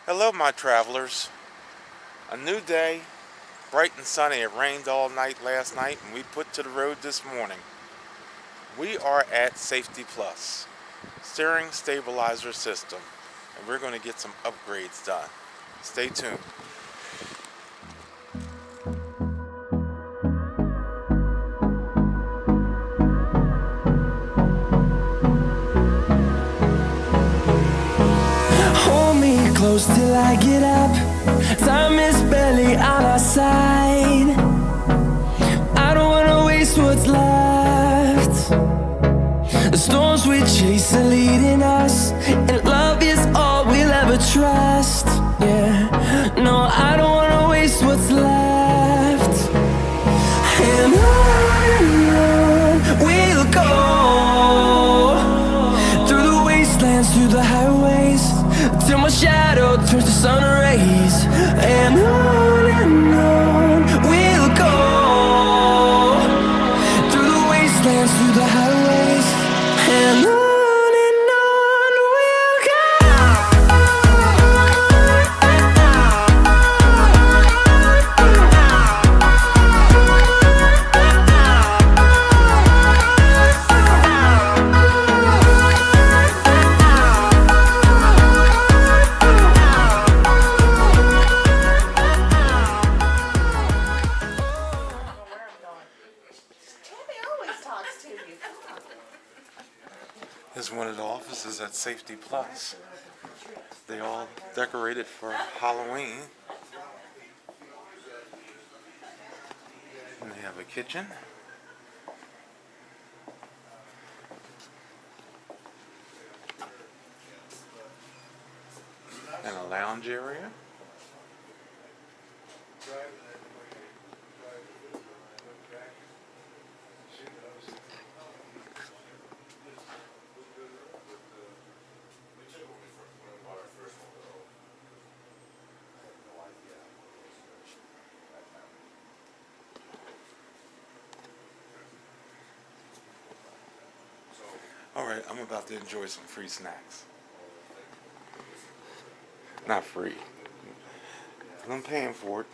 Hello, my travelers. A new day, bright and sunny. It rained all night last night, and we put to the road this morning. We are at Ssfe-T-Plus, steering stabilizer system, and we're going to get some upgrades done. Stay tuned. Hold me close till I get up. Time is barely on our side. I don't wanna waste what's left. The storms we chase are leading us, and love is all we'll ever trust. Yeah, no, I don't wanna waste what's left. And on we'll go, through the wastelands, through the highways, till my shadow turns to sun rays. And on we'll go, through the wastelands, through the highways, and on we'll go. Here's one of the offices at Ssfe-T-Plus. They all decorated for Halloween. And they have a kitchen. And a lounge area. Alright, I'm about to enjoy some free snacks. Not free, but I'm paying for it.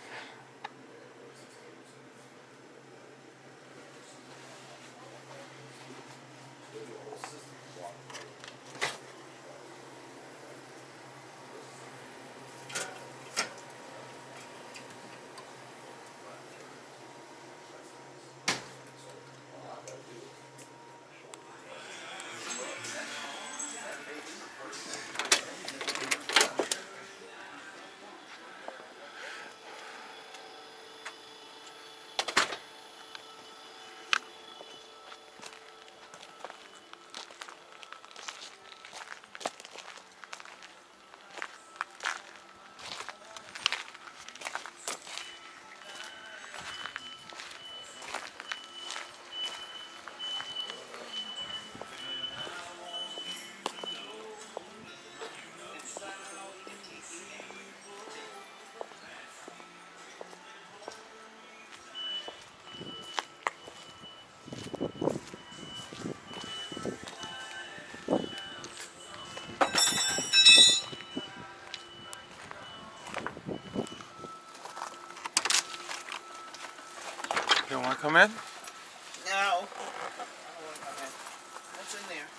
You want to come in? No. I don't want to come in. What's in there?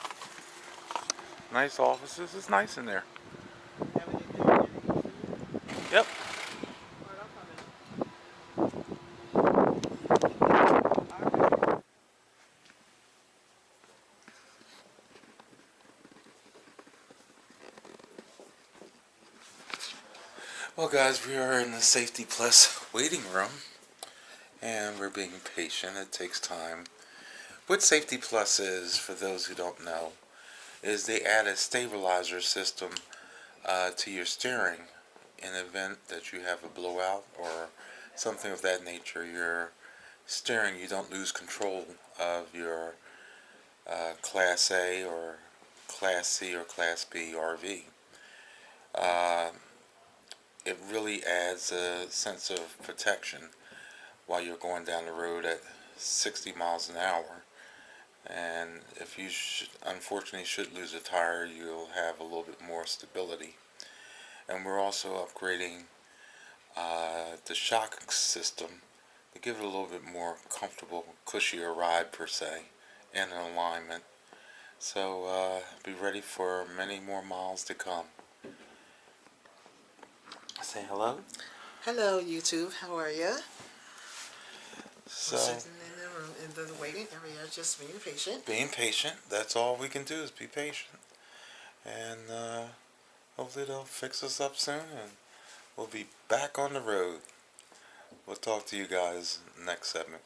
Nice offices. It's nice in there. Everything there? Yep. Alright, I'll come in. Alright. Well, guys, we are in the Ssfe-T-Plus waiting room, and we're being patient. It takes time. What Ssfe-T-Plus is, for those who don't know, is they add a stabilizer system to your steering in the event that you have a blowout or something of that nature. Your steering, you don't lose control of your Class A or Class C or Class B RV. It really adds a sense of protection while you're going down the road at 60 miles an hour. And if you unfortunately should lose a tire, you'll have a little bit more stability. and we're also upgrading the shock system to give it a little bit more comfortable, cushier ride per se, and an alignment. So be ready for many more miles to come. Say hello. Hello, YouTube. How are you? So, We're sitting in the room in the waiting area, just being patient. being patient. That's all we can do is be patient, and hopefully they'll fix us up soon, and we'll be back on the road. We'll talk to you guys next segment.